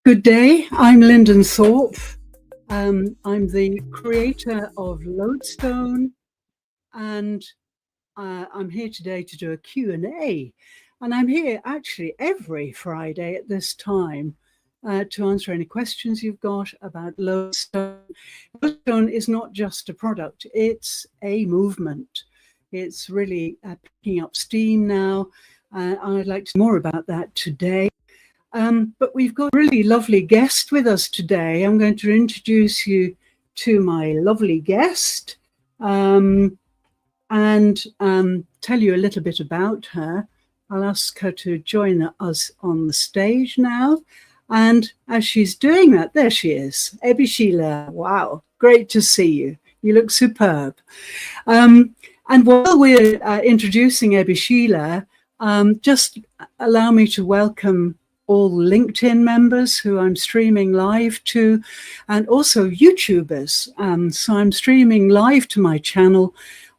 Good day, I'm Lyndon Thorpe. I'm the creator of Lodestone, and I'm here today to do a Q&A. And I'm here actually every Friday at this time to answer any questions you've got about Lodestone. Lodestone is not just a product, it's a movement. It's really picking up steam now. I'd like to know more about that today. But we've got a really lovely guest with us today. I'm going to introduce you to my lovely guest and tell you a little bit about her. I'll ask her to join us on the stage now. And as she's doing that, there she is, Ebby Sheila. Wow, great to see you. You look superb. And while we're introducing Ebby Sheila, just allow me to welcome all LinkedIn members who I'm streaming live to, and also YouTubers. So I'm streaming live to my channel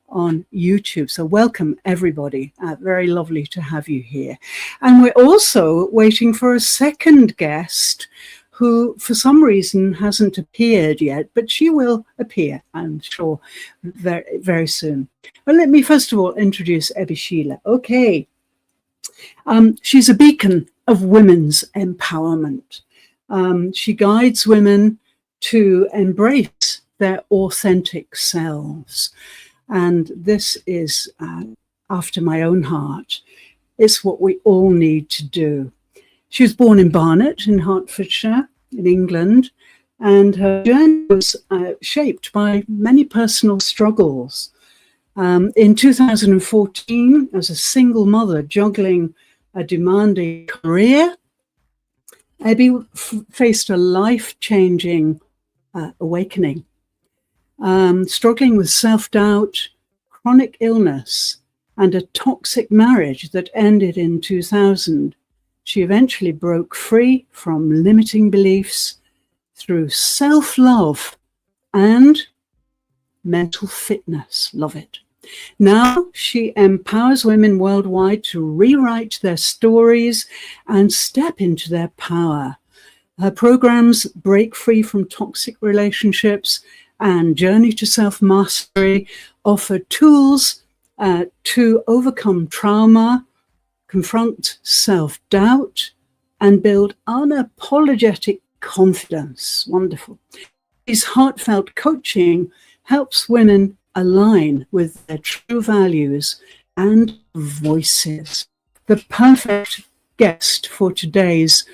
on YouTube. So welcome everybody. Very lovely to have you here. And we're also waiting for a second guest who for some reason hasn't appeared yet, but she will appear, I'm sure, very, very soon. But let me first of all introduce Ebby Sheila. Okay. She's a beacon of women's empowerment. She guides women to embrace their authentic selves. And this is after my own heart. It's what we all need to do. She was born in Barnet in Hertfordshire in England, and her journey was shaped by many personal struggles. In 2014, as a single mother juggling a demanding career, Ebby faced a life-changing awakening. Struggling with self-doubt, chronic illness, and a toxic marriage that ended in 2000, she eventually broke free from limiting beliefs through self-love and mental fitness. Love it. Now she empowers women worldwide to rewrite their stories and step into their power. Her programs Break Free from Toxic Relationships and Journey to Self-Mastery offer tools to overcome trauma, confront self-doubt, and build unapologetic confidence. Wonderful. This heartfelt coaching helps women align with their true values and voices. The perfect guest for today's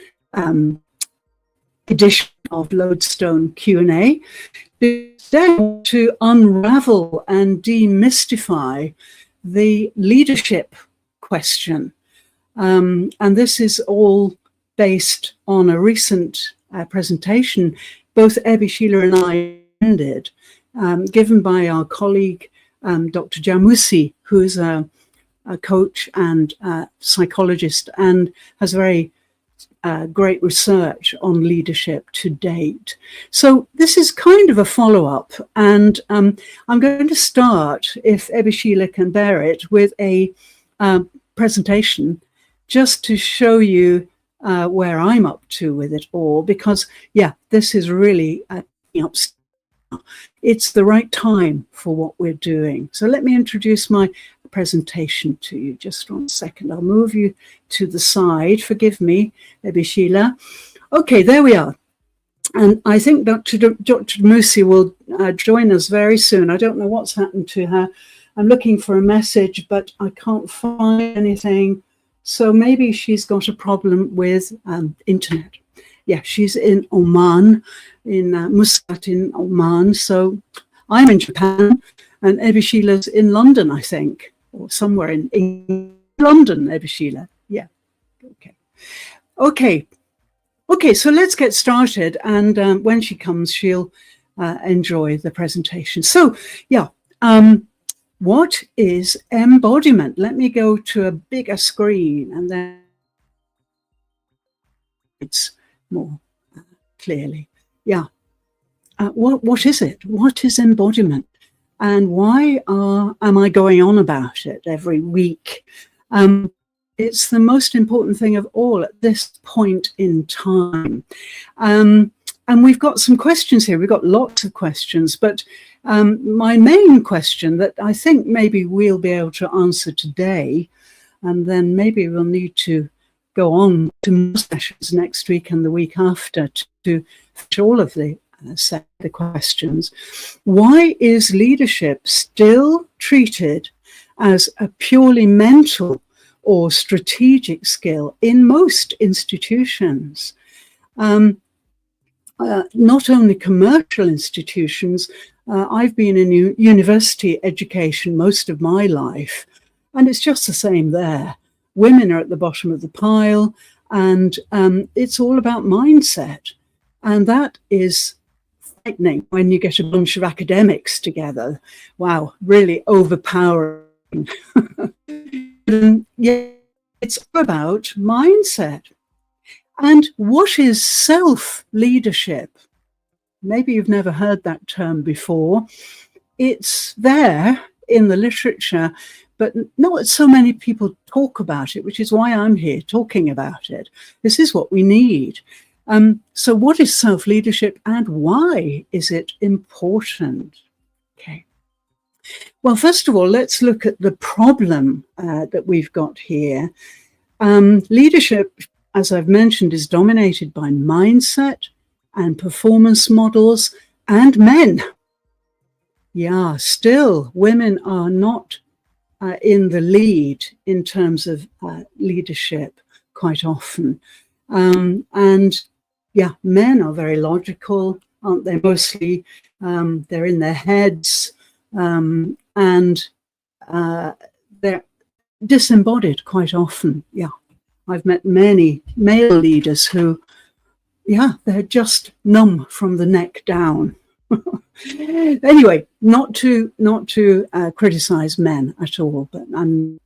edition of Lodestone Q&A is to unravel and demystify the leadership question. And this is all based on a recent presentation both Ebby Sheila and I attended, given by our colleague, Dr. Jamusi, who is a coach and psychologist and has very great research on leadership to date. So this is kind of a follow-up, and I'm going to start, if Ebby Sheila can bear it, with a presentation just to show you where I'm up to with it all, because, yeah, this is really up. It's the right time for what we're doing. So let me introduce my presentation to you. Just 1 second. I'll move you to the side. Forgive me, Ebby Sheila. Okay, there we are. And I think Dr. Musi will join us very soon. I don't know what's happened to her. I'm looking for a message, but I can't find anything. So maybe she's got a problem with internet. Yeah, she's in Oman, in Muscat in Oman. So I'm in Japan, and Ebby Sheila's in London, I think, or somewhere in London, Ebby Sheila. Yeah, okay, so let's get started. And when she comes, she'll enjoy the presentation. So, yeah, what is embodiment? Let me go to a bigger screen, and then it's more clearly. Yeah. What is it? What is embodiment? And why am I going on about it every week? It's the most important thing of all at this point in time. And we've got some questions here. We've got lots of questions, but my main question that I think maybe we'll be able to answer today, and then maybe we'll need to go on to more sessions next week and the week after to finish all of the set the questions. Why is leadership still treated as a purely mental or strategic skill in most institutions? Not only commercial institutions. I've been in university education most of my life, and it's just the same there. Women are at the bottom of the pile, and it's all about mindset. And that is frightening when you get a bunch of academics together. Wow, really overpowering. Yeah, it's about mindset. And what is self-leadership? Maybe you've never heard that term before. It's there in the literature, but not so many people talk about it, which is why I'm here talking about it. This is what we need. So what is self-leadership and why is it important? Okay. Well, first of all, let's look at the problem that we've got here. Leadership, as I've mentioned, is dominated by mindset and performance models and men. Yeah, still women are not in the lead in terms of leadership quite often. And yeah, men are very logical, aren't they? Mostly they're in their heads and they're disembodied quite often. Yeah. I've met many male leaders who, yeah, they're just numb from the neck down. Anyway, not to criticize men at all, but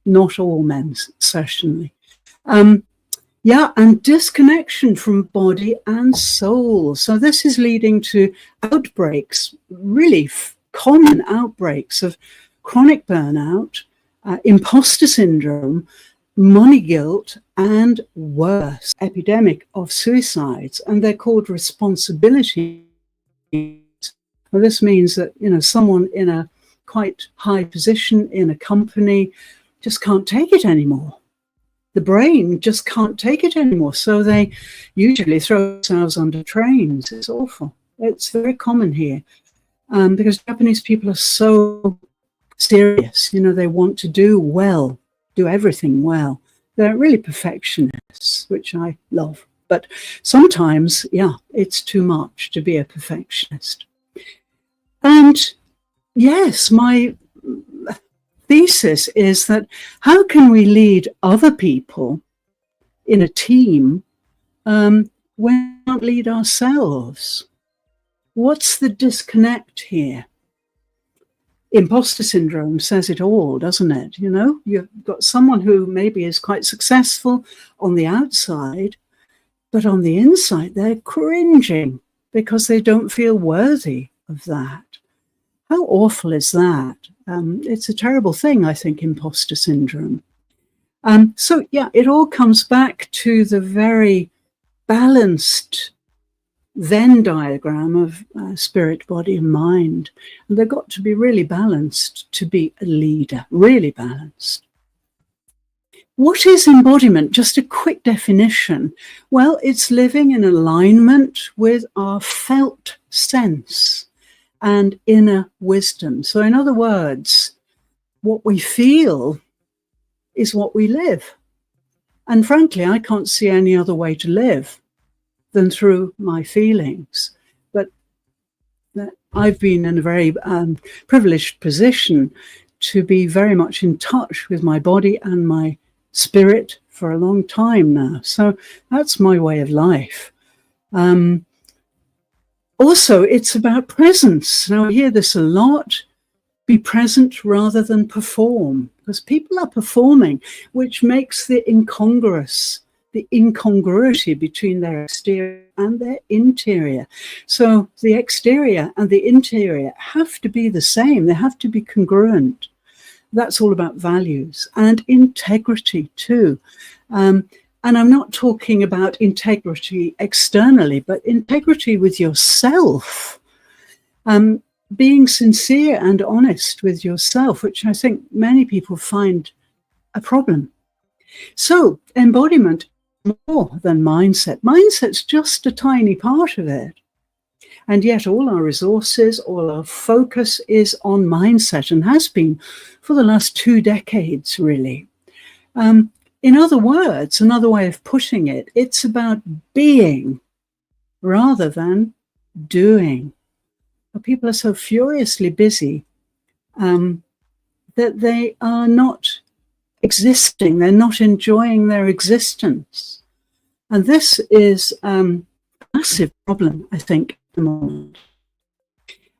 not all men, certainly. Yeah, and disconnection from body and soul. So this is leading to outbreaks, really common outbreaks of chronic burnout, imposter syndrome, money guilt, and worse, epidemic of suicides. And they're called responsibility. Well, this means that, you know, someone in a quite high position in a company just can't take it anymore. The brain just can't take it anymore. So they usually throw themselves under trains. It's awful. It's very common here because Japanese people are so serious. You know, they want to do well, do everything well. They're really perfectionists, which I love. But sometimes, yeah, it's too much to be a perfectionist. And yes, my thesis is that how can we lead other people in a team when we can't lead ourselves? What's the disconnect here? Imposter syndrome says it all, doesn't it? You know, you've got someone who maybe is quite successful on the outside, but on the inside, they're cringing because they don't feel worthy of that. How awful is that? It's a terrible thing, I think, imposter syndrome. So, yeah, it all comes back to the very balanced Venn diagram of spirit, body, and mind. And they've got to be really balanced to be a leader, really balanced. What is embodiment? Just a quick definition. Well, it's living in alignment with our felt sense and inner wisdom. So in other words, what we feel is what we live. And frankly, I can't see any other way to live than through my feelings. But I've been in a very privileged position to be very much in touch with my body and my spirit for a long time now. So that's my way of life. Also, it's about presence. Now, I hear this a lot. Be present rather than perform, because people are performing, which makes the incongruity between their exterior and their interior. So the exterior and the interior have to be the same. They have to be congruent. That's all about values and integrity too. And I'm not talking about integrity externally, but integrity with yourself. Being sincere and honest with yourself, which I think many people find a problem. So embodiment is more than mindset. Mindset's just a tiny part of it. And yet all our resources, all our focus is on mindset, and has been for the last 2 decades, really. In other words, another way of putting it, it's about being rather than doing. People are so furiously busy that they are not existing. They're not enjoying their existence. And this is a massive problem, I think, at the moment.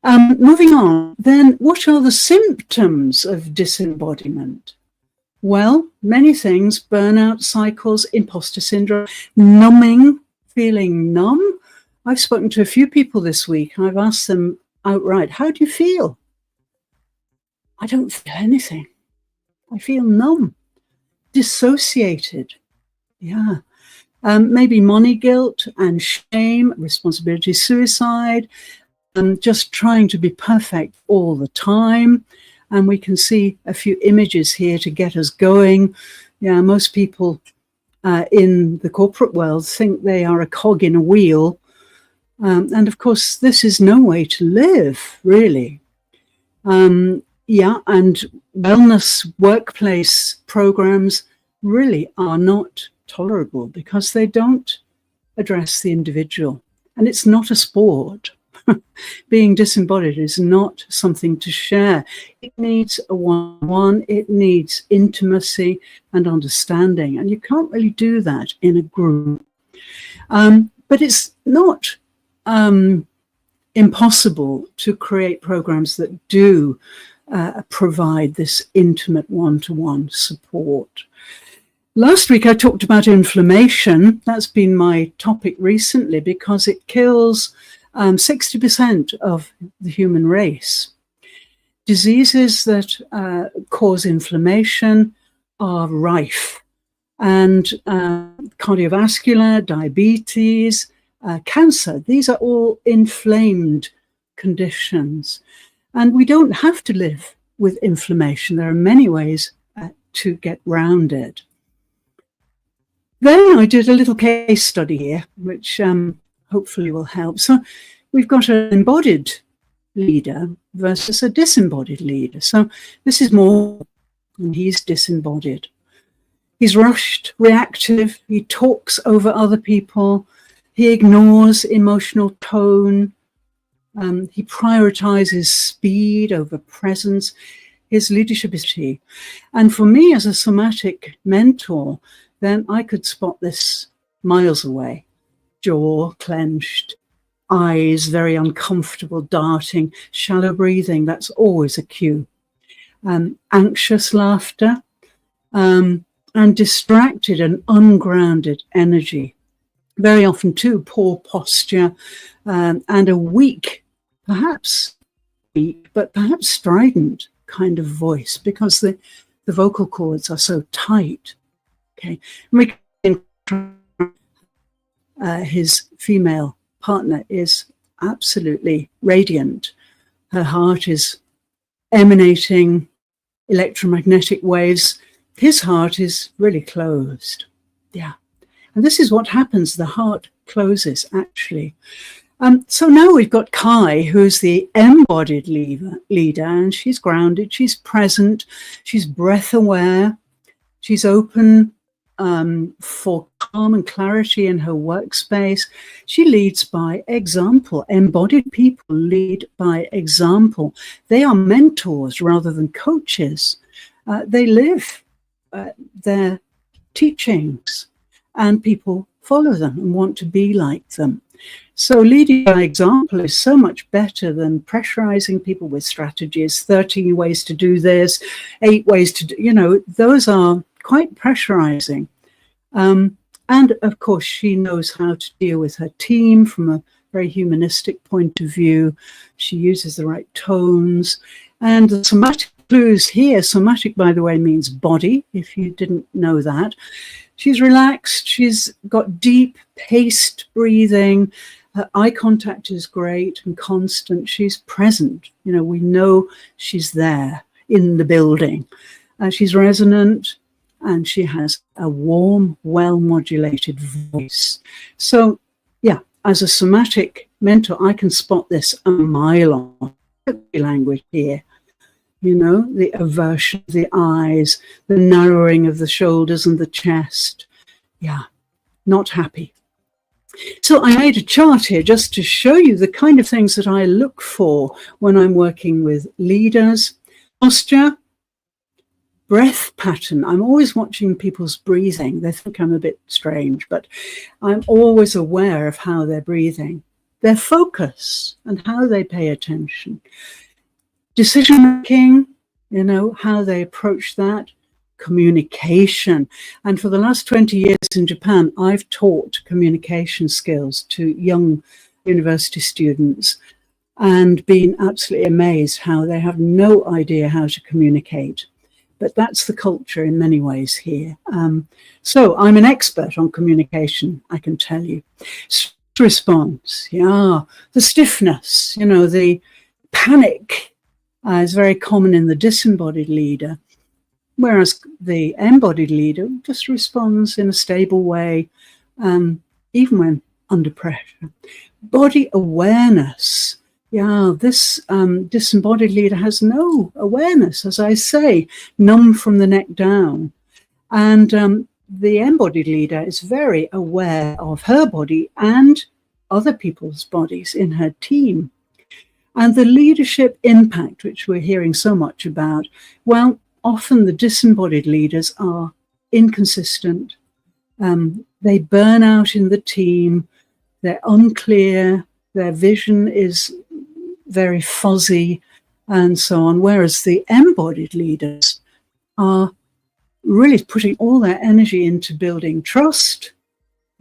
Moving on, then, what are the symptoms of disembodiment? Well, many things: burnout cycles, imposter syndrome, numbing, feeling numb. I've spoken to a few people this week. I've asked them outright, how do you feel? I don't feel anything. I feel numb, dissociated. Yeah. Maybe money guilt and shame, responsibility, suicide, and just trying to be perfect all the time. And we can see a few images here to get us going. Yeah, most people in the corporate world think they are a cog in a wheel. And of course, this is no way to live, really. Yeah, and wellness workplace programs really are not tolerable because they don't address the individual. And it's not a sport. Being disembodied is not something to share. It needs a one-on-one, it needs intimacy and understanding. And you can't really do that in a group. But it's not impossible to create programs that do provide this intimate one-to-one support. Last week I talked about inflammation. That's been my topic recently because it kills 60% of the human race. Diseases that cause inflammation are rife, and cardiovascular, diabetes, cancer, these are all inflamed conditions. And we don't have to live with inflammation. There are many ways to get round it. Then I did a little case study here, which hopefully will help. So we've got an embodied leader versus a disembodied leader. So this is more, and he's disembodied. He's rushed, reactive, he talks over other people, he ignores emotional tone, he prioritizes speed over presence. His leadership is key. And for me as a somatic mentor, then I could spot this miles away. Jaw clenched, eyes very uncomfortable, darting, shallow breathing, that's always a cue. Anxious laughter, and distracted and ungrounded energy. Very often too, poor posture, and a weak, perhaps weak, but perhaps strident kind of voice because the vocal cords are so tight. Okay, his female partner is absolutely radiant. Her heart is emanating electromagnetic waves. His heart is really closed. Yeah. And this is what happens. The heart closes, actually. So now we've got Kai, who's the embodied leader, and she's grounded, she's present, she's breath aware, she's open for calm and clarity in her workspace. She leads by example. Embodied people lead by example. They are mentors rather than coaches. They live their teachings, and people follow them and want to be like them. So leading by example is so much better than pressurizing people with strategies, 13 ways to do this, 8 ways to do, those are quite pressurizing. And of course, she knows how to deal with her team from a very humanistic point of view. She uses the right tones, and the somatic clues here. Somatic, by the way, means body, if you didn't know that. She's relaxed. She's got deep, paced breathing. Her eye contact is great and constant. She's present. You know, we know she's there in the building. She's resonant, and she has a warm, well-modulated voice. So, yeah, as a somatic mentor, I can spot this a mile off. Language here. You know, the aversion of the eyes, the narrowing of the shoulders and the chest. Yeah, not happy. So I made a chart here just to show you the kind of things that I look for when I'm working with leaders. Posture, breath pattern. I'm always watching people's breathing. They think I'm a bit strange, but I'm always aware of how they're breathing. Their focus and how they pay attention. Decision-making, you know, how they approach that. Communication. And for the last 20 years in Japan, I've taught communication skills to young university students and been absolutely amazed how they have no idea how to communicate. But that's the culture in many ways here. So I'm an expert on communication, I can tell you. Response, yeah. The stiffness, you know, the panic is very common in the disembodied leader, whereas the embodied leader just responds in a stable way, even when under pressure. Body awareness. Yeah, this disembodied leader has no awareness, as I say, numb from the neck down. And the embodied leader is very aware of her body and other people's bodies in her team. And the leadership impact, which we're hearing so much about, well, often the disembodied leaders are inconsistent. They burn out in the team. They're unclear. Their vision is very fuzzy and so on. Whereas the embodied leaders are really putting all their energy into building trust,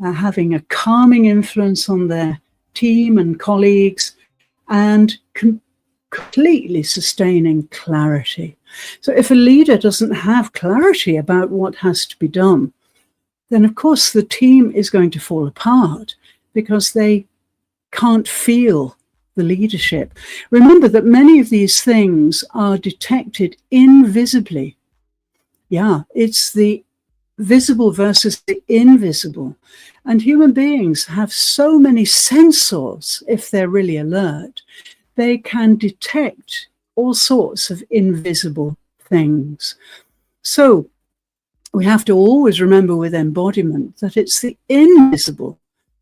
having a calming influence on their team and colleagues, and completely sustaining clarity. So if a leader doesn't have clarity about what has to be done, then of course the team is going to fall apart because they can't feel the leadership. Remember that many of these things are detected invisibly. Yeah, it's the visible versus the invisible. And human beings have so many sensors, if they're really alert, they can detect all sorts of invisible things. So we have to always remember with embodiment that it's the invisible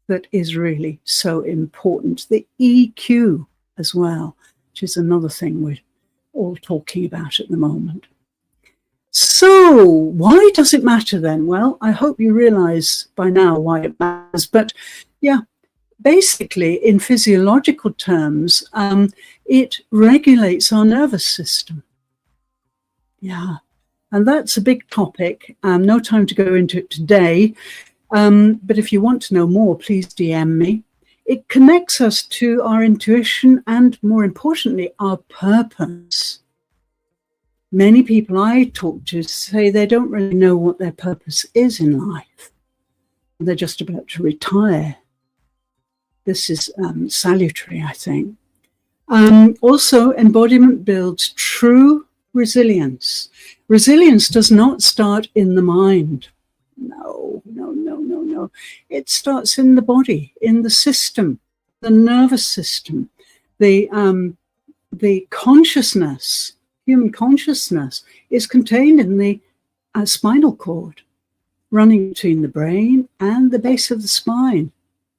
that is really so important. The EQ as well, which is another thing we're all talking about at the moment. So why does it matter then? Well, I hope you realize by now why it matters. But yeah, basically in physiological terms, it regulates our nervous system. Yeah, and that's a big topic. No time to go into it today. But if you want to know more, please DM me. It connects us to our intuition and, more importantly, our purpose. Many people I talk to say they don't really know what their purpose is in life. They're just about to retire. This is salutary, I think. Also, embodiment builds true resilience. Resilience does not start in the mind. No. It starts in the body, in the system, the nervous system, the consciousness. Human consciousness is contained in the spinal cord, running between the brain and the base of the spine,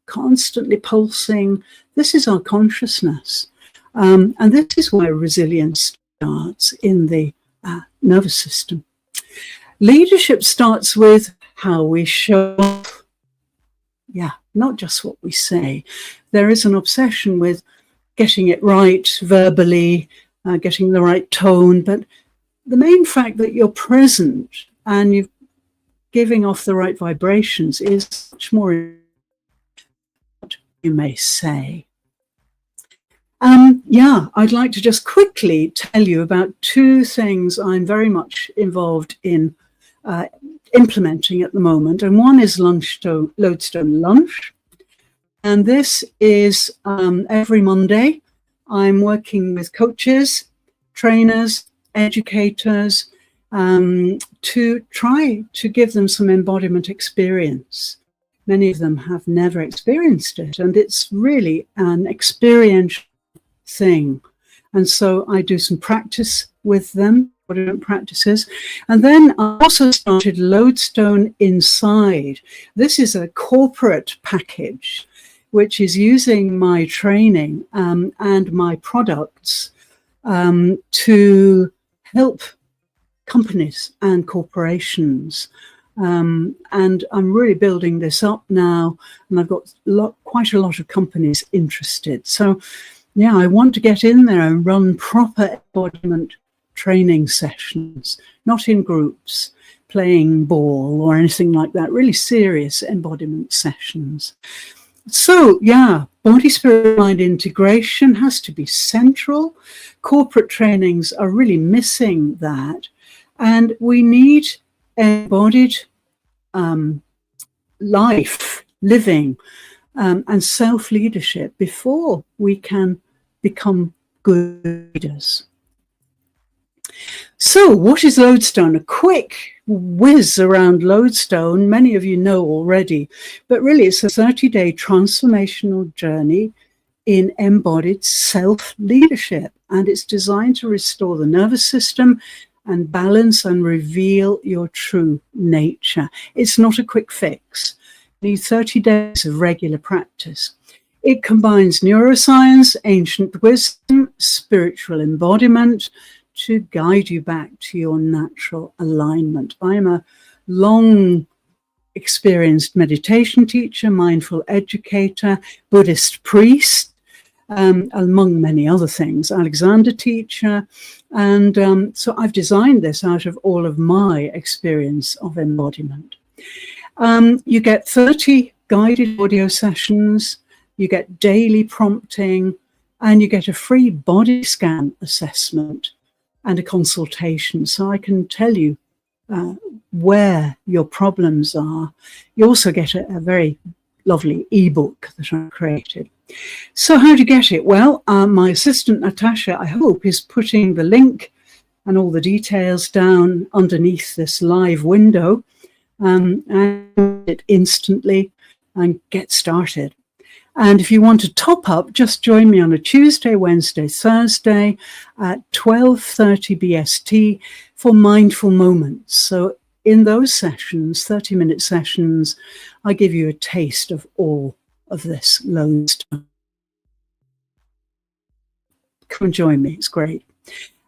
constantly pulsing. This is our consciousness. And this is where resilience starts, in the nervous system. Leadership starts with how we show up. Yeah, not just what we say. There is an obsession with getting it right verbally, getting the right tone, but the main fact that you're present and you're giving off the right vibrations is much more what you may say. Yeah, I'd like to just quickly tell you about two things I'm very much involved in implementing at the moment. And one is Lodestone Lunch. And this is every Monday. I'm working with coaches, trainers, educators to try to give them some embodiment experience. Many of them have never experienced it, and it's really an experiential thing. And so I do some practice with them, embodiment practices. And then I also started Lodestone Inside. This is a corporate package which is using my training and my products to help companies and corporations. And I'm really building this up now, and I've got quite a lot of companies interested. So yeah, I want to get in there and run proper embodiment training sessions, not in groups, playing ball or anything like that, really serious embodiment sessions. So yeah, body, spirit, mind integration has to be central. Corporate trainings are really missing that. And we need embodied life, living, and self-leadership before we can become good leaders. So what is Lodestone? A quick whiz around Lodestone. Many of you know already, but really it's a 30-day transformational journey in embodied self-leadership, and it's designed to restore the nervous system and balance and reveal your true nature. It's not a quick fix. You need 30 days of regular practice. It combines neuroscience, ancient wisdom, spiritual embodiment to guide you back to your natural alignment. I am a long experienced meditation teacher, mindful educator, Buddhist priest, among many other things, Alexander teacher. And so I've designed this out of all of my experience of embodiment. You get 30 guided audio sessions, you get daily prompting, and you get a free body scan assessment and a consultation. So I can tell you where your problems are. You also get a very lovely ebook that I created. So how do you get it? Well, my assistant Natasha, I hope, is putting the link and all the details down underneath this live window, and it instantly and get started. And if you want to top up, just join me on a Tuesday, Wednesday, Thursday at 12:30 BST for mindful moments. So in those sessions, 30-minute sessions, I give you a taste of all of this Lodestone. Come and join me, it's great.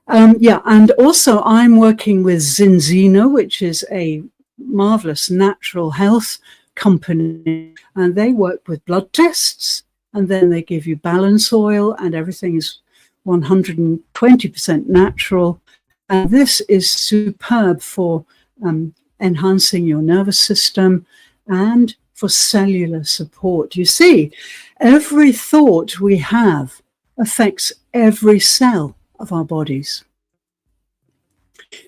Yeah, and also I'm working with Zinzino, which is a marvelous natural health company, and they work with blood tests, and then they give you balance oil, and everything is 120% natural. And this is superb for enhancing your nervous system and for cellular support. You see, every thought we have affects every cell of our bodies.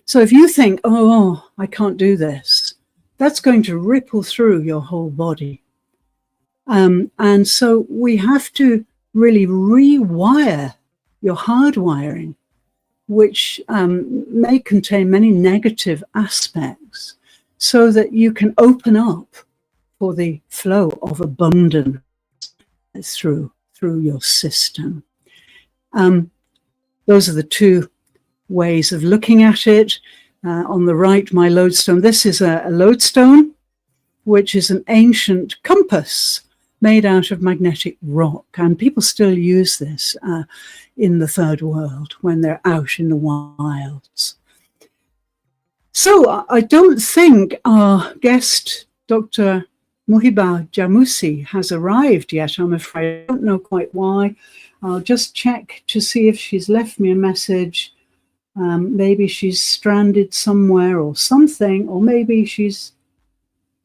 So if you think, oh, I can't do this, that's going to ripple through your whole body. And so we have to really rewire your hardwiring, which may contain many negative aspects, so that you can open up for the flow of abundance through your system. Those are the two ways of looking at it. On the right, my lodestone. This is a lodestone, which is an ancient compass made out of magnetic rock. And people still use this in the third world when they're out in the wilds. So I don't think our guest, Dr. Muhiba Jamusi, has arrived yet, I'm afraid. I don't know quite why. I'll just check to see if she's left me a message. Maybe she's stranded somewhere or something, or maybe she's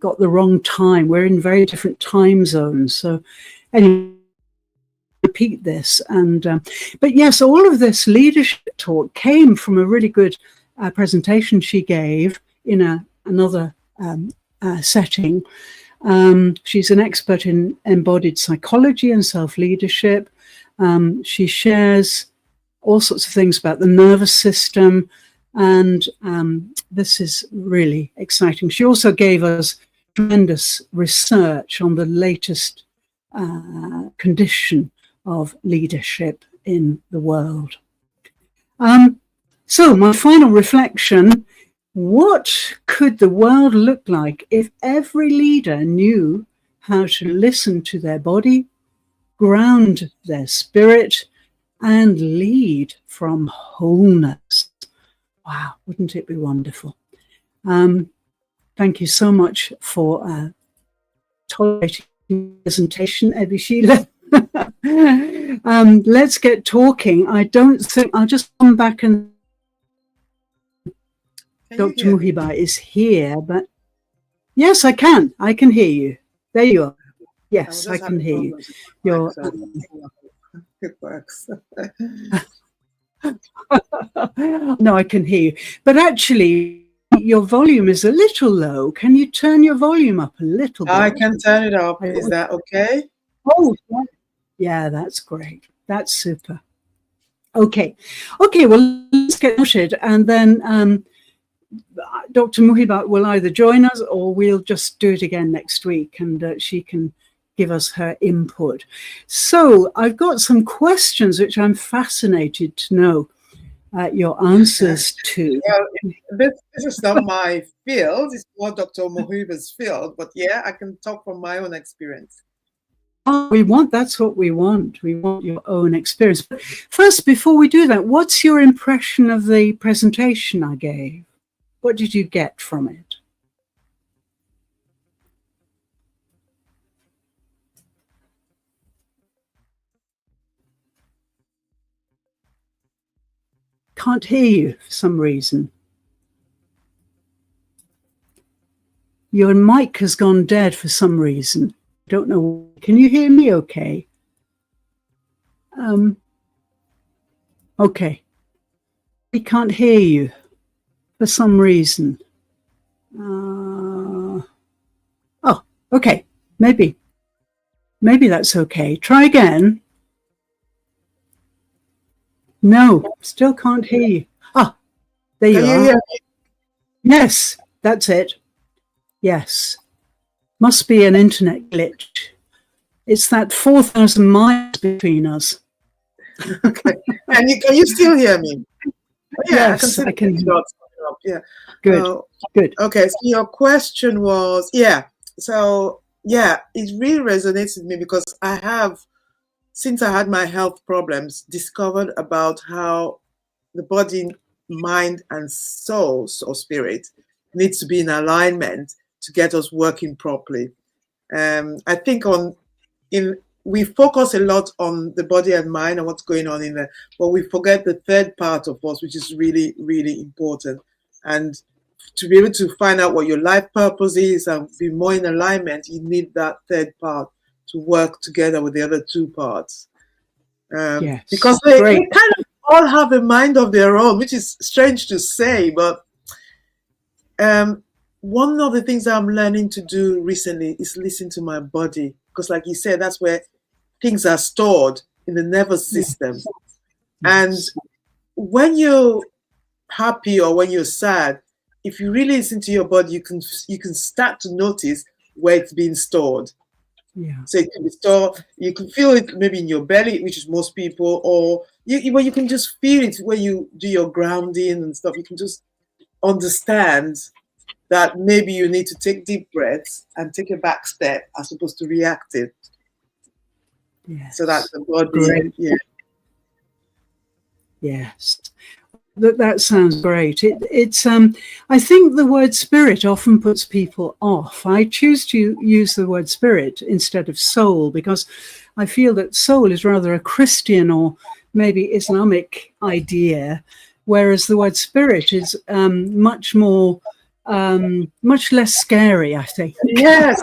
got the wrong time. We're in very different time zones. So anyway, repeat this. And but yes, all of this leadership talk came from a really good presentation she gave in another setting. She's an expert in embodied psychology and self-leadership. She shares all sorts of things about the nervous system, and this is really exciting. She also gave us tremendous research on the latest condition of leadership in the world. So my final reflection: what could the world look like if every leader knew how to listen to their body, ground their spirit, and lead from wholeness? Wow, wouldn't it be wonderful? Thank you so much for tolerating the presentation, Ebishila. Let's get talking. I don't think I'll just come back and Dr. Muhiba is here, but yes, I can. I can hear you. There you are. Yes, I can hear you. It works. No, I can hear you. But actually, your volume is a little low. Can you turn your volume up a little bit? I can turn it up. Is that okay? Oh, yeah, that's great. That's super. Okay. Okay, well, let's get started. And then Dr. Muhiba will either join us or we'll just do it again next week, and she can give us her input. So I've got some questions which I'm fascinated to know your answers to. Well, this is not my field. It's more Dr. Muhiba's field, but yeah, I can talk from my own experience. Oh, that's what we want. We want your own experience. But first, before we do that, what's your impression of the presentation I gave? What did you get from it? Can't hear you for some reason. Your mic has gone dead for some reason. Don't know. Can you hear me okay? Okay. We can't hear you for some reason. Oh, okay. Maybe that's okay. Try again. No, still can't hear you. Ah, there you are. Hear me? Yes, that's it. Yes. Must be an internet glitch. It's that 4,000 miles between us. Okay. Can you still hear me? Yeah, yes, I can hear you. Yeah. Good. Good. Okay, so your question was, so it really resonates with me because I have, since I had my health problems, discovered about how the body, mind, and soul or spirit needs to be in alignment to get us working properly. I think we focus a lot on the body and mind and what's going on in there, but we forget the third part of us, which is really, really important. And to be able to find out what your life purpose is and be more in alignment, you need that third part to work together with the other two parts. Yes, because they kind of all have a mind of their own, which is strange to say, but one of the things I'm learning to do recently is listen to my body, because like you said, that's where things are stored in the nervous system. Yes. And when you're happy or when you're sad, if you really listen to your body, you can start to notice where it's being stored. Yeah. So it can be stored, you can feel it maybe in your belly, which is most people, or you can just feel it when you do your grounding and stuff. You can just understand that maybe you need to take deep breaths and take a back step as opposed to reactive. Yes. So that's the body. Great. Yeah. Yes. That sounds great. It's I think the word spirit often puts people off. I choose to use the word spirit instead of soul because I feel that soul is rather a Christian or maybe Islamic idea, whereas the word spirit is much more, much less scary, I think. Yes,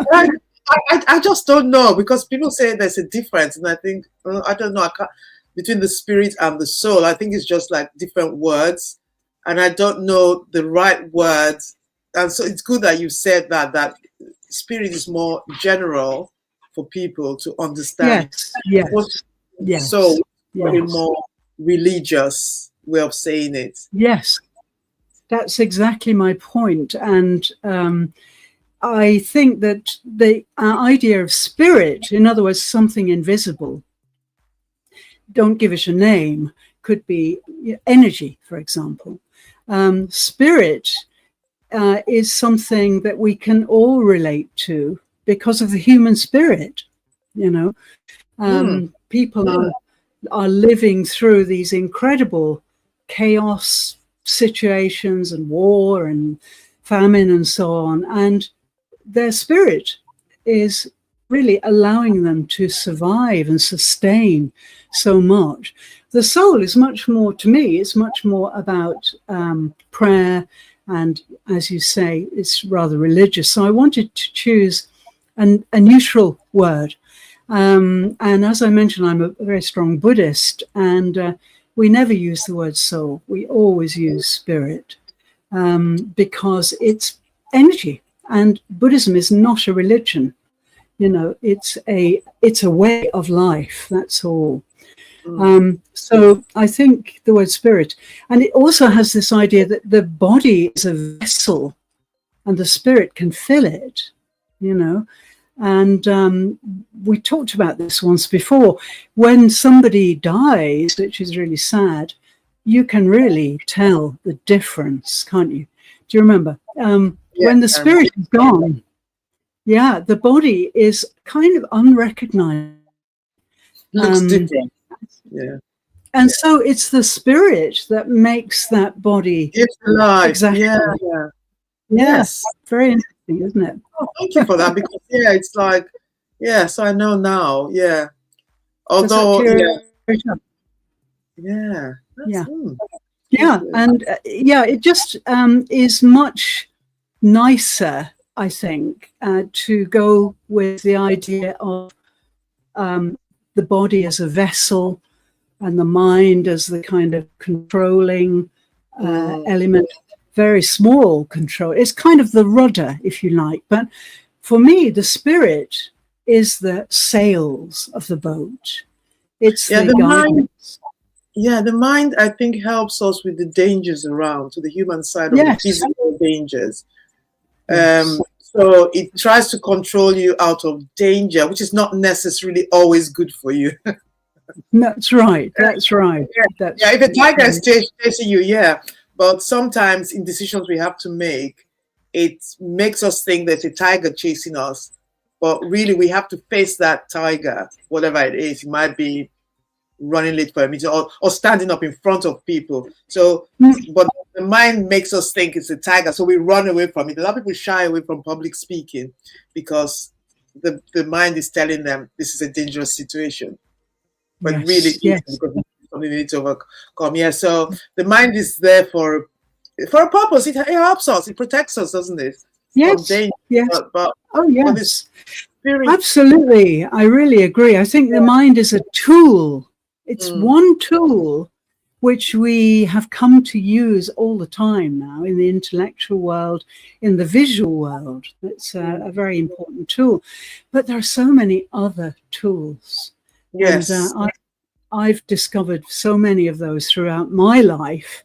I just don't know, because people say there's a difference, and I think I don't know. I can't, between the spirit and the soul. I think it's just like different words, and I don't know the right words. And so it's good that you said that spirit is more general for people to understand. Yes, yes, So yes, a yes, more religious way of saying it. yes. That's exactly my point. And I think that the idea of spirit, in other words, something invisible, don't give it a name, could be energy, for example. Spirit is something that we can all relate to because of the human spirit. People are living through these incredible chaos situations and war and famine and so on, and their spirit is really allowing them to survive and sustain so much. The soul is much more, to me, it's much more about prayer, and as you say, it's rather religious. So I wanted to choose a neutral word. And as I mentioned, I'm a very strong Buddhist, and we never use the word soul. We always use spirit, because it's energy. And Buddhism is not a religion. It's a way of life. That's all. So I think the word spirit, and it also has this idea that the body is a vessel and the spirit can fill it, and we talked about this once before. When somebody dies, which is really sad, you can really tell the difference, can't you? Do you remember? When the spirit is gone, the body is kind of unrecognized. Looks different. Yeah. And so it's the spirit that makes that body. It's alive. Exactly. Yeah. Yes. Very interesting, isn't it? Oh, thank you for that, because it's like, yes, I know now. Yeah. Although, yeah. And it just is much nicer, I think, to go with the idea of the body as a vessel and the mind as the kind of controlling element. Very small control. It's kind of the rudder, if you like. But for me, the spirit is the sails of the boat. It's the guidance. The mind, I think, helps us with the dangers around, to the human side of the physical dangers. So it tries to control you out of danger, which is not necessarily always good for you. That's right. That's right. If a tiger is chasing you, but sometimes in decisions we have to make, it makes us think there's a tiger chasing us. But really, we have to face that tiger, whatever it is. It might be running late for a meeting or standing up in front of people. So, but the mind makes us think it's a tiger, so we run away from it. A lot of people shy away from public speaking because the mind is telling them this is a dangerous situation. But really, because something they need to overcome. So the mind is there for a purpose. It helps us. It protects us, doesn't it? Yes. But absolutely. I really agree. I think the mind is a tool. It's one tool which we have come to use all the time now in the intellectual world, in the visual world. It's a very important tool. But there are so many other tools. Yes. And I've discovered so many of those throughout my life.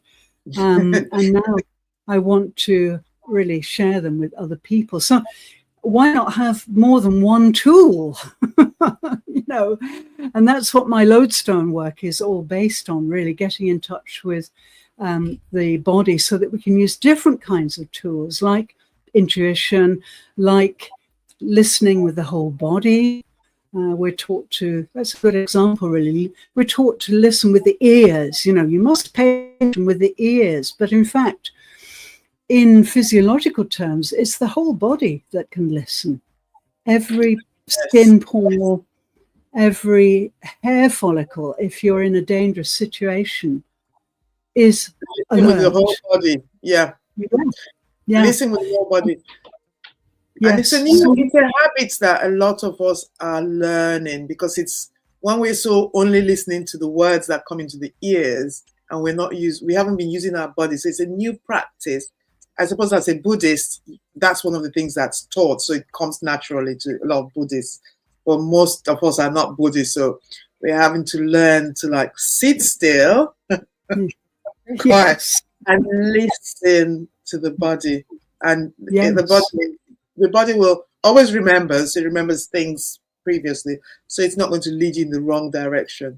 And now I want to really share them with other people. So why not have more than one tool? And that's what my Lodestone work is all based on, really getting in touch with the body so that we can use different kinds of tools, like intuition, like listening with the whole body. We're taught to, that's a good example, really. We're taught to listen with the ears. You must pay attention with the ears. But in fact, in physiological terms, it's the whole body that can listen. Every skin pore, every hair follicle, if you're in a dangerous situation, is alert. With the whole body. Yeah. Yeah. Listen with the whole body. And Yes. it's a habit that a lot of us are learning, because it's when we're so only listening to the words that come into the ears, and we haven't been using our body. So it's a new practice. I suppose as a Buddhist, that's one of the things that's taught. So it comes naturally to a lot of Buddhists. But most of us are not Buddhists. So we're having to learn to like sit still, quiet, Yes. and listen to the body. And Yes. the body will always remembers. It remembers things previously, so it's not going to lead you in the wrong direction.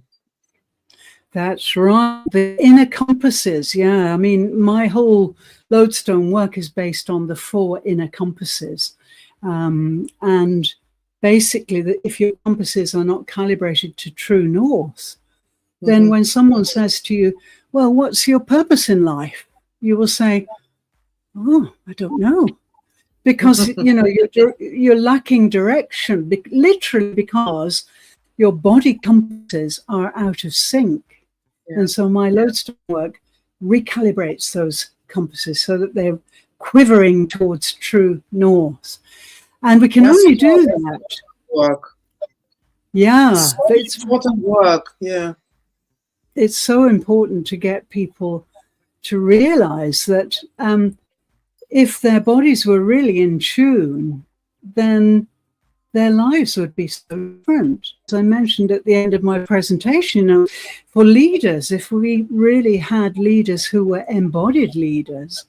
That's right. The inner compasses. Yeah. I mean, my whole Lodestone work is based on the 4 inner compasses. And basically, if your compasses are not calibrated to true north, then when someone says to you, well, what's your purpose in life? You will say, oh, I don't know. Because, you know, you're lacking direction, literally because your body compasses are out of sync. Yeah. And so my Lodestone work recalibrates those compasses so that they're quivering towards true north. And we can only do that. Work. Yeah. It's important work. Yeah. It's so important to get people to realize that if their bodies were really in tune, then their lives would be so different. As I mentioned at the end of my presentation, you know, for leaders, if we really had leaders who were embodied leaders,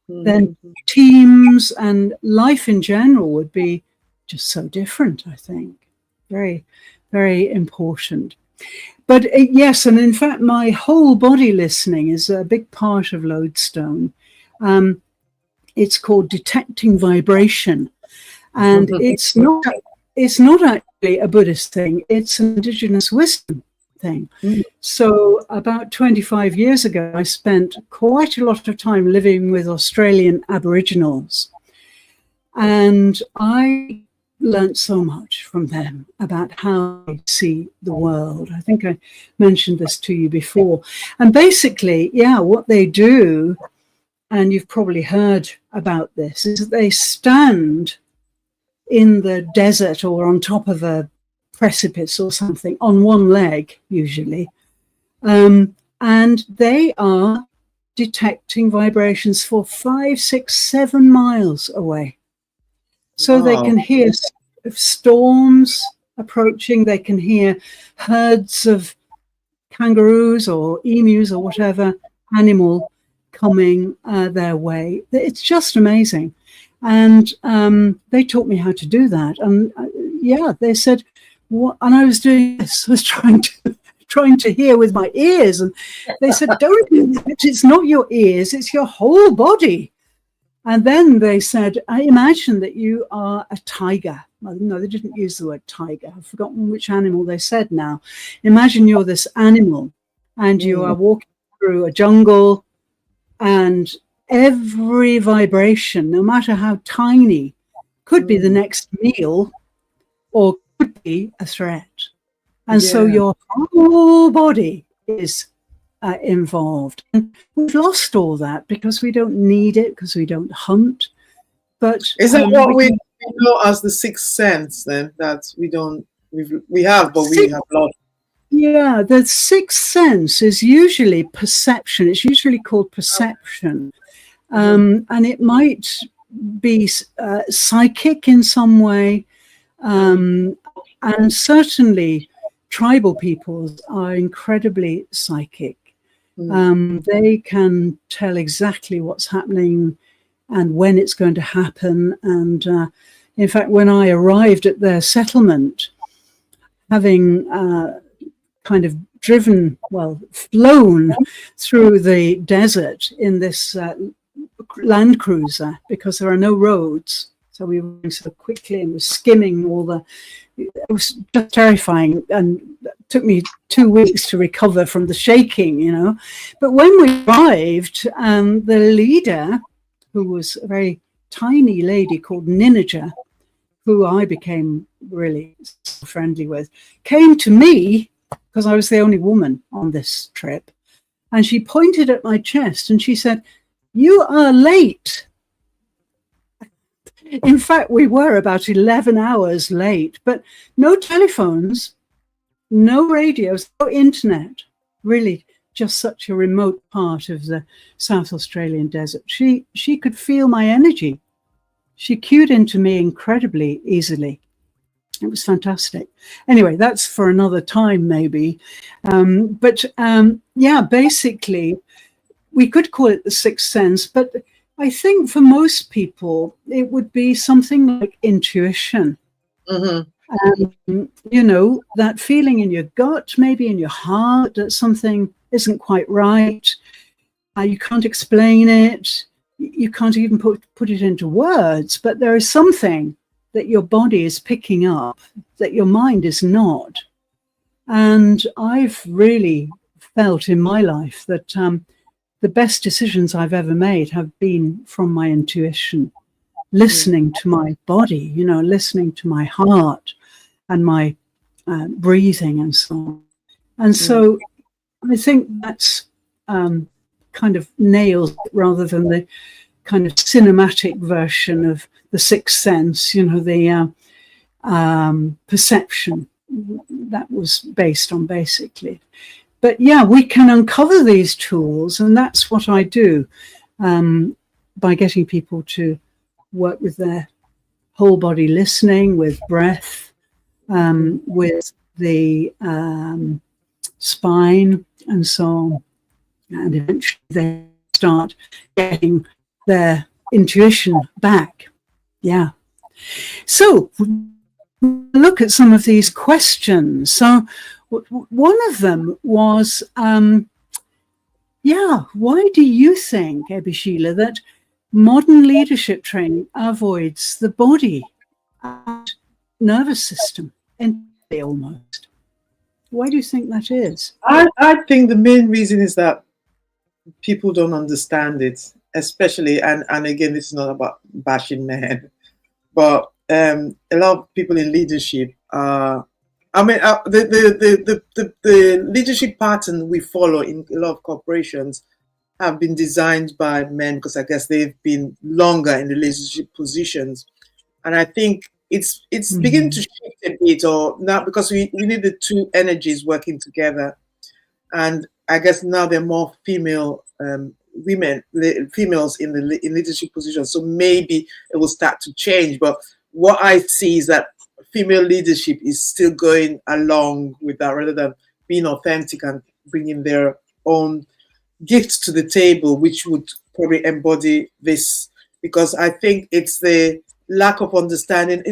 then teams and life in general would be just so different, I think. Very, very important. But yes, and in fact, my whole body listening is a big part of Lodestone. It's called detecting vibration. And it's not actually a Buddhist thing. It's an indigenous wisdom thing. So about 25 years ago, I spent quite a lot of time living with Australian Aboriginals. And I learned so much from them about how they see the world. I think I mentioned this to you before. And basically, yeah, what they do, and you've probably heard about this, is that they stand in the desert or on top of a precipice or something on one leg, usually. And they are detecting vibrations for 5, 6, 7 miles away. So they can hear storms approaching, they can hear herds of kangaroos or emus or whatever animal coming their way. It's just amazing. And they taught me how to do that. And yeah, they said, what? And I was doing this, I was trying to hear with my ears. And they said, don't do that. It's not your ears, it's your whole body. And then they said, I imagine that you are a tiger. Well, no, they didn't use the word tiger. I've forgotten which animal they said now. Imagine you're this animal and you are walking through a jungle, and every vibration, no matter how tiny, could be the next meal or could be a threat. And so your whole body is involved. And we've lost all that because we don't need it, because we don't hunt. But is that what we know as the sixth sense then, that we have, but we have lost? Yeah, the sixth sense is usually perception. It's usually called perception. And it might be psychic in some way. And certainly tribal peoples are incredibly psychic. They can tell exactly what's happening and when it's going to happen. And in fact, when I arrived at their settlement, having kind of flown through the desert in this Land Cruiser, because there are no roads. So we were sort of quickly and was skimming it was just terrifying, and it took me 2 weeks to recover from the shaking, you know. But when we arrived, the leader, who was a very tiny lady called Ninja, who I became really friendly with, came to me, because I was the only woman on this trip, and she pointed at my chest and she said, "You are late." In fact, we were about 11 hours late, but no telephones, no radios, no internet, really just such a remote part of the South Australian desert. She could feel my energy. She cued into me incredibly easily. It was fantastic. Anyway, that's for another time, maybe. Yeah, basically, we could call it the sixth sense, but I think for most people, it would be something like intuition. Mm-hmm. You know, that feeling in your gut, maybe in your heart, that something isn't quite right. You can't explain it. You can't even put it into words, but there is something that your body is picking up that your mind is not. And I've really felt in my life that the best decisions I've ever made have been from my intuition, listening to my body, you know, listening to my heart and my breathing and so on. And so I think that's kind of nails it rather than the kind of cinematic version of the sixth sense, you know, the perception that was based on basically. But yeah, we can uncover these tools, and that's what I do by getting people to work with their whole body listening, with breath, with the spine and so on. And eventually they start getting their intuition back. Yeah. So look at some of these questions. So one of them was, why do you think, Ebishila, that modern leadership training avoids the body and nervous system entirely almost? Why do you think that is? I think the main reason is that people don't understand it, especially, and again, this is not about bashing men, but a lot of people in leadership the leadership pattern we follow in a lot of corporations have been designed by men because I guess they've been longer in the leadership positions, and I think it's beginning to shift a bit, or not, because we need the two energies working together, and I guess now there are more females in leadership positions, so maybe it will start to change. But what I see is that female leadership is still going along with that, rather than being authentic and bringing their own gifts to the table, which would probably embody this. Because I think it's the lack of understanding,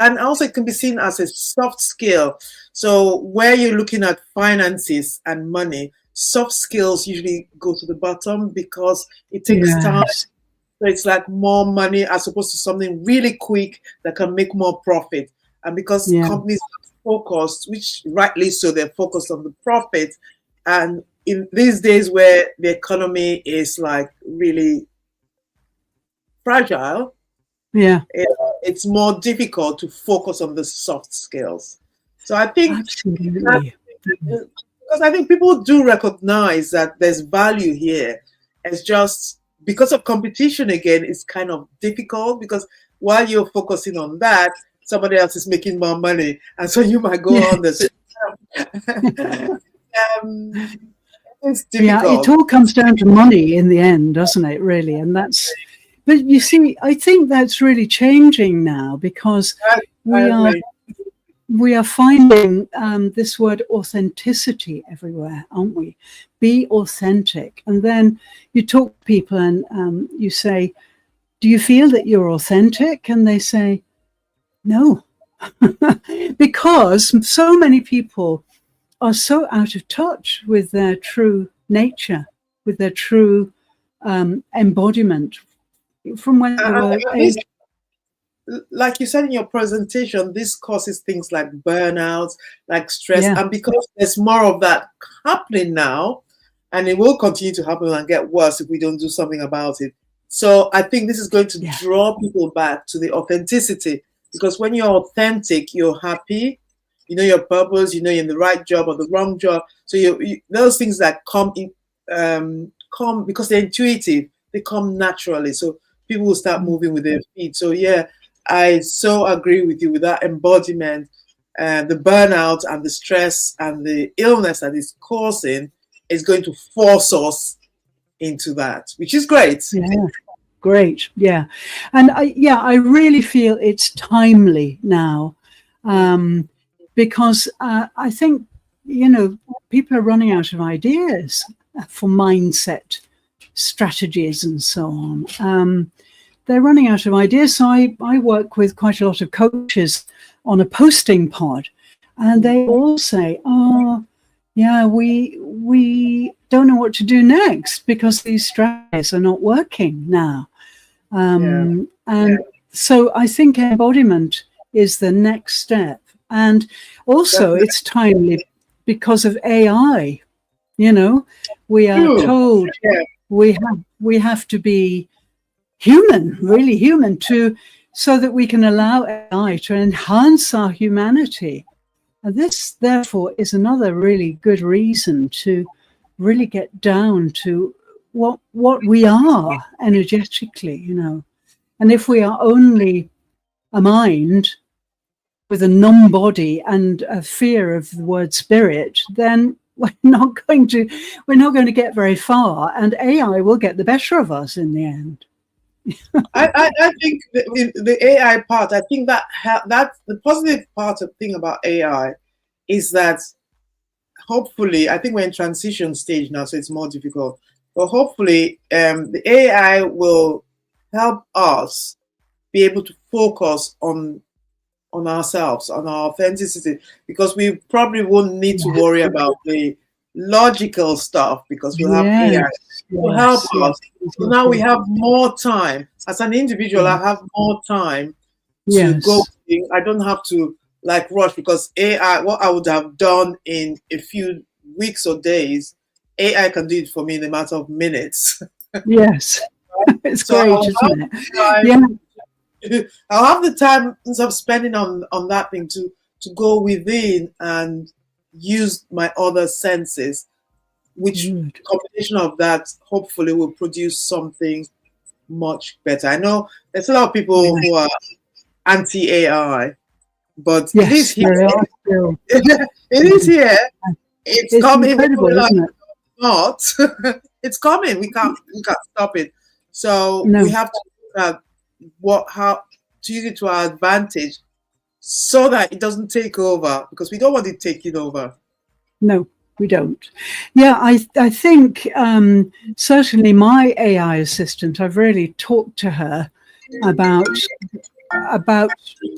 and also it can be seen as a soft skill. So where you're looking at finances and money, soft skills usually go to the bottom because it takes time. So it's like more money as opposed to something really quick that can make more profit. And because companies are focused, which rightly so, they're focused on the profit. And in these days where the economy is like really fragile, it's more difficult to focus on the soft skills. So I think absolutely, because I think people do recognize that there's value here. It's just because of competition again, it's kind of difficult, because while you're focusing on that, somebody else is making more money, and so you might go on this. It's difficult. Yeah, it all comes down to money in the end, doesn't it? Really, and that's. But you see, I think that's really changing now, because we are finding this word authenticity everywhere, aren't we? Be authentic. And then you talk to people and you say, do you feel that you're authentic? And they say, no, because so many people are so out of touch with their true nature, with their true embodiment from when they were aged. Like you said in your presentation, this causes things like burnout, like stress, and because there's more of that happening now, and it will continue to happen and get worse if we don't do something about it. So I think this is going to draw people back to the authenticity, because when you're authentic, you're happy, you know your purpose, you know you're in the right job or the wrong job. So you those things that come because they're intuitive, they come naturally. So people will start moving with their feet. So yeah, I so agree with you with that embodiment. The burnout and the stress and the illness that is causing is going to force us into that, which is great. Yeah. Great. Yeah. And I really feel it's timely now, because I think, people are running out of ideas for mindset strategies and so on. They're running out of ideas. So I work with quite a lot of coaches on a posting pod, and they all say, oh, yeah, we don't know what to do next because these strategies are not working now. And so I think embodiment is the next step. And also it's timely because of AI. We are told we have to be human, really human, so that we can allow AI to enhance our humanity. And this, therefore, is another really good reason to really get down to what we are energetically, And if we are only a mind with a numb body and a fear of the word spirit, then we're not going to get very far, and AI will get the better of us in the end. I think the AI part, I think that's the positive part of thing about AI is that hopefully, I think we're in transition stage now, so it's more difficult. But hopefully, the AI will help us be able to focus on ourselves, on our authenticity, because we probably won't need to worry about the logical stuff because we'll have AI to help us. So now we have more time. As an individual, I have more time to go. I don't have to rush because AI, what I would have done in a few weeks or days, AI can do it for me in a matter of minutes. Yes. It's great, isn't it? I'll have the time of spending on that thing to go within and use my other senses, which combination of that hopefully will produce something much better. I know there's a lot of people who are anti-AI, but it is here. It is here. It's coming. Incredible, isn't it? Not. It's coming. We can't stop it. So we have to look at how to use it to our advantage so that it doesn't take over, because we don't want it taking over. No, we don't. Yeah, I think certainly my AI assistant, I've really talked to her about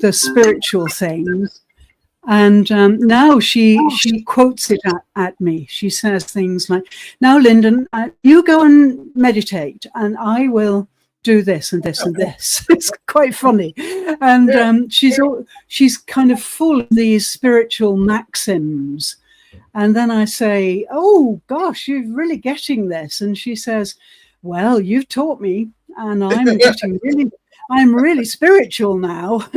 the spiritual things. And now she quotes it at me. She says things like, now, Lyndon, you go and meditate and I will do this and this and this. It's quite funny. And she's kind of full of these spiritual maxims. And then I say, oh, gosh, you're really getting this. And she says, well, you've taught me and I'm really spiritual now.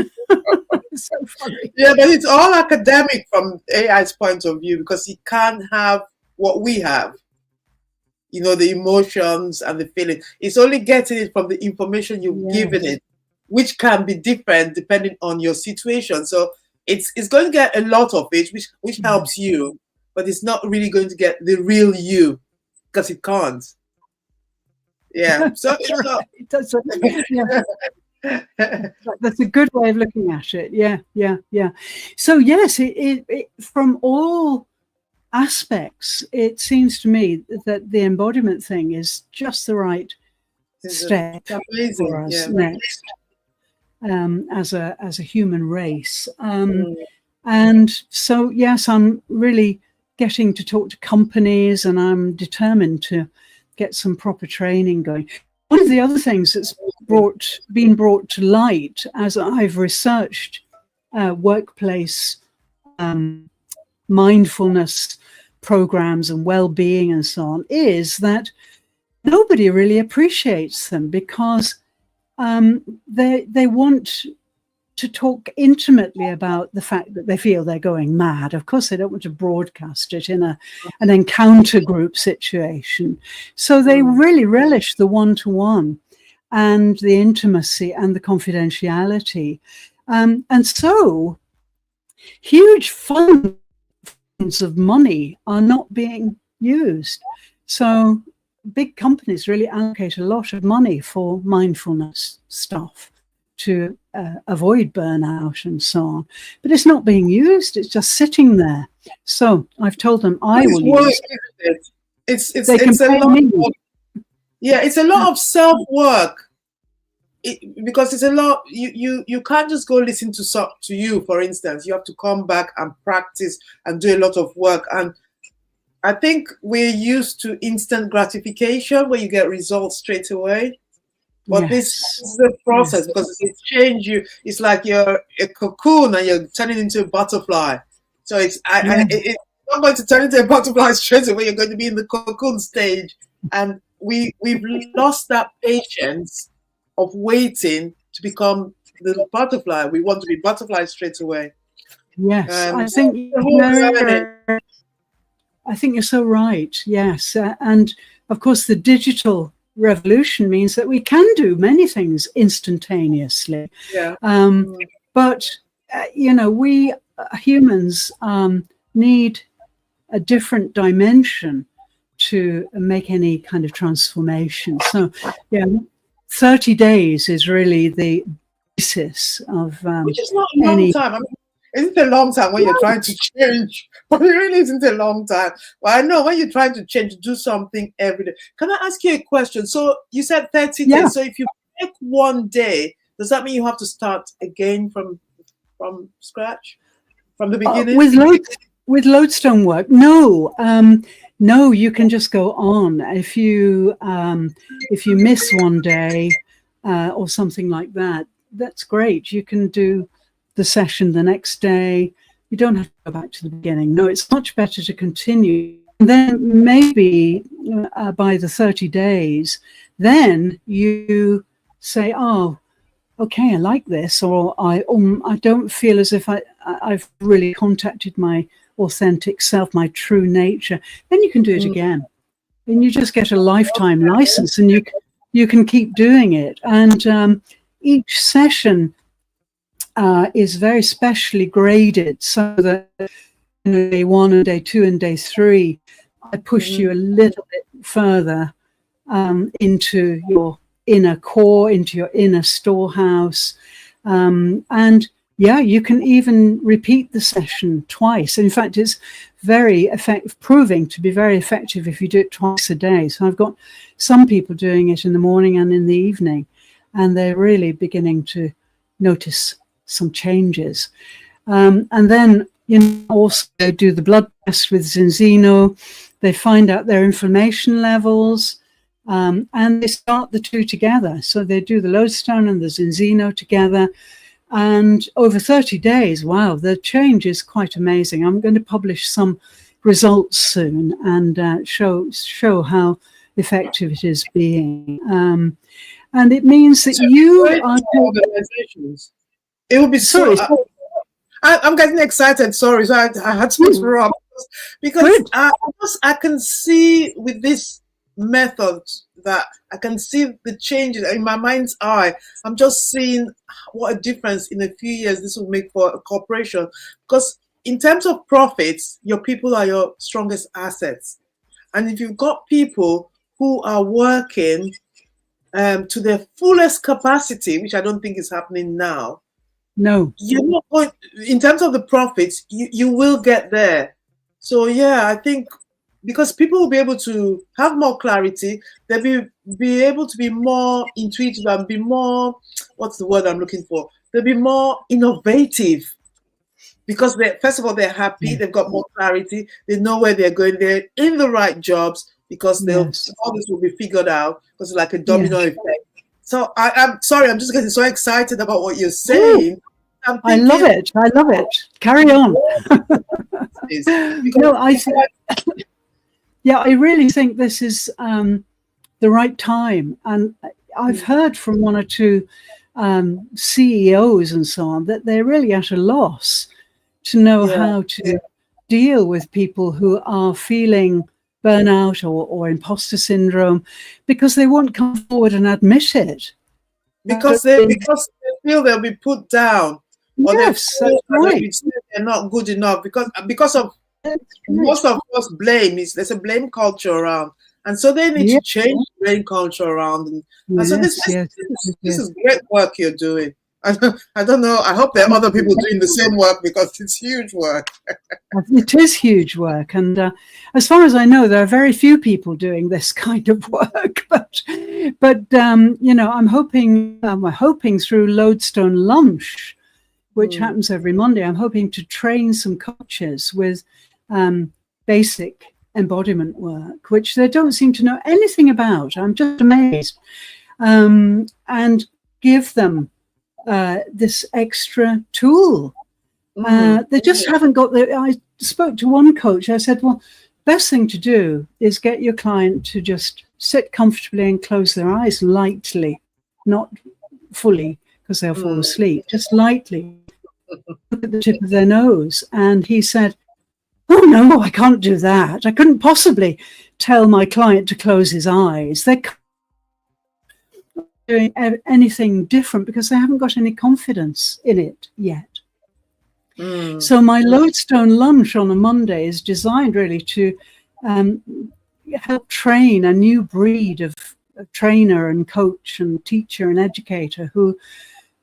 It's so funny. Yeah, but it's all academic from AI's point of view because it can't have what we have. The emotions and the feeling. It's only getting it from the information you've given it, which can be different depending on your situation. So it's going to get a lot of it, which helps you, but it's not really going to get the real you because it can't. Yeah. So that's a good way of looking at it. Yeah. So yes, it from all aspects, it seems to me that the embodiment thing is just the right step for us next, as a human race. And so yes, I'm really getting to talk to companies, and I'm determined to get some proper training going. One of the other things that's been brought to light as I've researched workplace mindfulness programs and well-being and so on is that nobody really appreciates them because they want to talk intimately about the fact that they feel they're going mad. Of course, they don't want to broadcast it in an encounter group situation. So they really relish the one-to-one. and the intimacy and the confidentiality. And so huge funds of money are not being used. So big companies really allocate a lot of money for mindfulness stuff to avoid burnout and so on. But it's not being used. It's just sitting there. So I've told them I will use it. It's they can a pay lot me. yeah, it's a lot of self-work. Because it's a lot, you can't just go listen to you, for instance. You have to come back and practice and do a lot of work. And I think we're used to instant gratification where you get results straight away. But this is the process, because it's change you. It's like you're a cocoon and you're turning into a butterfly. So it's not going to turn into a butterfly straight away. You're going to be in the cocoon stage, and we've lost that patience of waiting to become the butterfly. We want to be butterflies straight away. Yes, I think you're so right. Yes, and of course the digital revolution means that we can do many things instantaneously. Yeah. But we humans need a different dimension to make any kind of transformation. So, 30 days is really the basis of which is not a long time. I mean, isn't a long time when you're trying to change, but it really isn't a long time. Well, I know when you're trying to change, do something every day. Can I ask you a question? So you said 30 days. So if you take one day, does that mean you have to start again from scratch, from the beginning? With Lodestone work, no, you can just go on. If you miss one day or something like that, that's great. You can do the session the next day. You don't have to go back to the beginning. No, it's much better to continue. And then maybe by the 30 days, then you say, oh, okay, I like this, or I don't feel as if I've really contacted my authentic self, my true nature. Then you can do it again. And you just get a lifetime license, and you can keep doing it. And each session is very specially graded, so that day 1 and day 2 and day 3, I push you a little bit further into your inner core, into your inner storehouse. And you can even repeat the session twice. In fact, it's very effective, proving to be very effective if you do it twice a day. So I've got some people doing it in the morning and in the evening, and they're really beginning to notice some changes. And then also do the blood test with Zinzino. They find out their inflammation levels, and they start the two together. So they do the Lodestone and the Zinzino together. And over 30 days, wow, the change is quite amazing. I'm going to publish some results soon and show how effective it is being. And it means that you are organizations. It would be so. I'm getting excited. Sorry, so I had to interrupt because I can see with this method that I can see the changes in my mind's eye. I'm just seeing what a difference in a few years this will make for a corporation. Because in terms of profits, your people are your strongest assets. And if you've got people who are working to their fullest capacity, which I don't think is happening now, you're not going, in terms of the profits, you will get there. So I think because people will be able to have more clarity, they'll be able to be more intuitive and be more, what's the word I'm looking for? They'll be more innovative because first of all, they're happy, they've got more clarity, they know where they're going, they're in the right jobs because all this will be figured out because it's like a domino effect. So I'm sorry, I'm just getting so excited about what you're saying. I love it. Carry on. I really think this is the right time. And I've heard from one or two CEOs and so on that they're really at a loss to know how to deal with people who are feeling burnout or imposter syndrome because they won't come forward and admit it. because they feel they'll be put down, or Yes, they feel that's right. they're not good enough because of most of us blame. There's a blame culture around, and so they need to change the blame culture around. And so this is great work you're doing. I don't know. I hope there are other people doing the same work, because it's huge work. It is huge work, and as far as I know, there are very few people doing this kind of work. But you know, I'm hoping through Lodestone Lunch, which happens every Monday, I'm hoping to train some coaches with basic embodiment work, which they don't seem to know anything about. I'm just amazed, and give them this extra tool. They just haven't got the. I spoke to one coach. I said, well, best thing to do is get your client to just sit comfortably and close their eyes lightly, not fully, because they'll fall asleep, just lightly. Look at the tip of their nose. And he said, oh no, I can't do that. I couldn't possibly tell my client to close his eyes. They're doing anything different because they haven't got any confidence in it yet. So my Lodestone Lunch on a Monday is designed really to help train a new breed of trainer and coach and teacher and educator who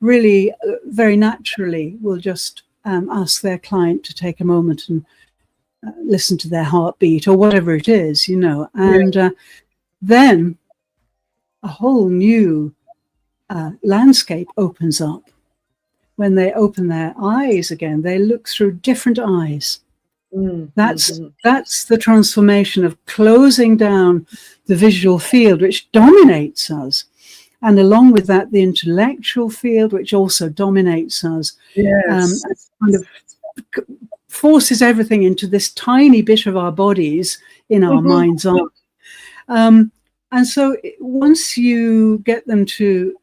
really very naturally will just ask their client to take a moment and listen to their heartbeat or whatever it is, you know, and then a whole new landscape opens up. When they open their eyes again, they look through different eyes. That's the transformation of closing down the visual field, which dominates us. And along with that, the intellectual field, which also dominates us. Yes. Kind of forces everything into this tiny bit of our bodies in our mind's eye. And so once you get them to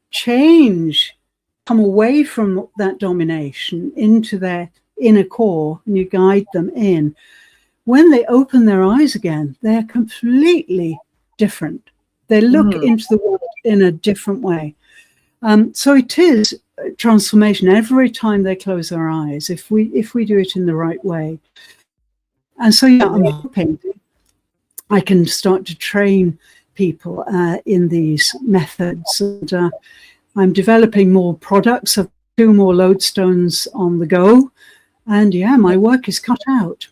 come away from that domination into their inner core, and you guide them in, when they open their eyes again, they're completely different. They look into the world in a different way. So it is a transformation every time they close their eyes, if we do it in the right way. And so I'm hoping I can start to train people in these methods. And I'm developing more products. I've 2 more Lodestones on the go. And my work is cut out.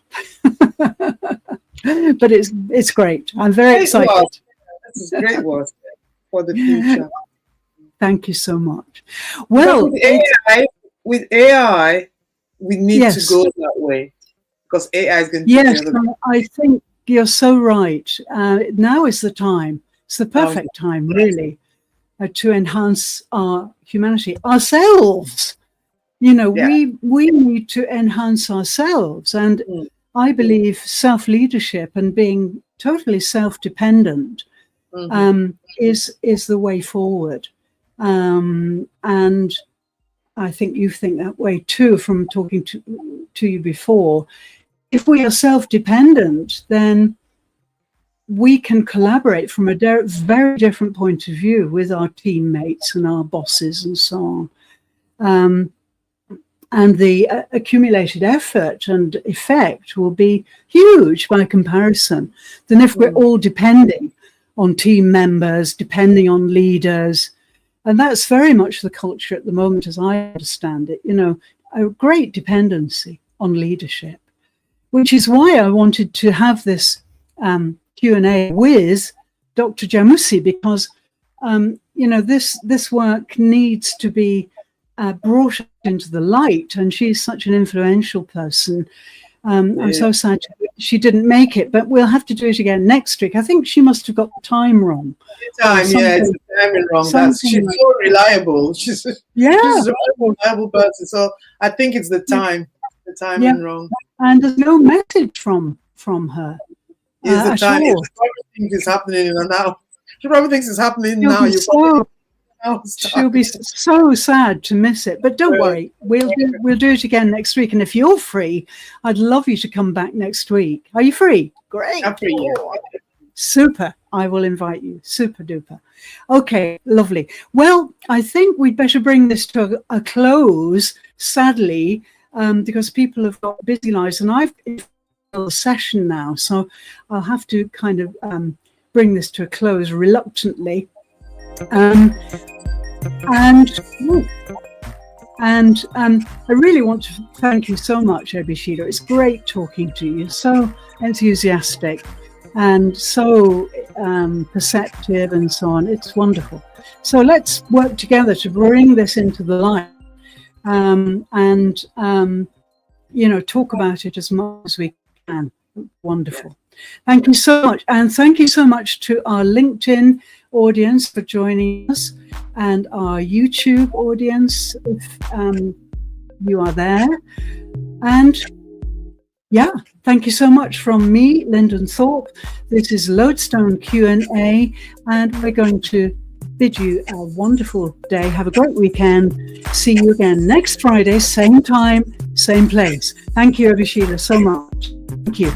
But it's great. I'm very excited. Work. This is great work for the future. Thank you so much. Well, with AI, we need to go that way, because AI is going to Yes, I think you're so right. Now is the time. It's the perfect time, really, to enhance our humanity, ourselves. You know, we need to enhance ourselves. And I believe self-leadership and being totally self-dependent is the way forward. And I think you think that way too, from talking to you before. If we are self-dependent, then we can collaborate from a very different point of view with our teammates and our bosses and so on. And the accumulated effort and effect will be huge by comparison than if we're all depending on team members, depending on leaders. And that's very much the culture at the moment, as I understand it, you know, a great dependency on leadership, which is why I wanted to have this Q&A with Dr. Jamousi, because, you know, this work needs to be brought into the light, and she's such an influential person. I'm so sad she didn't make it, but we'll have to do it again next week. I think she must have got the time wrong. It's the timing wrong. She's so reliable. She's a reliable person. So I think it's the timing wrong. And there's no message from her. It's the time. She probably thinks it's happening now. She probably thinks it's happening now. She'll be so sad to miss it, but don't worry, we'll do it again next week. And if you're free, I'd love you to come back next week. Are you free? Great. I'm free. Super. I will invite you. Super duper. Okay, lovely. Well, I think we'd better bring this to a close, sadly, because people have got busy lives, and I've a session now, so I'll have to kind of bring this to a close reluctantly. And I really want to thank you so much, Ebishila. It's great talking to you. So enthusiastic and so perceptive and so on. It's wonderful. So let's work together to bring this into the light and talk about it as much as we can. Wonderful. Thank you so much. And thank you so much to our LinkedIn audience for joining us, and our YouTube audience, if you are there. And yeah, thank you so much from me, Lyndon Thorpe. This is Lodestone Q&A, and we're going to bid you a wonderful day. Have a great weekend. See you again next Friday, same time, same place. Thank you, Ebishila, so much. Thank you.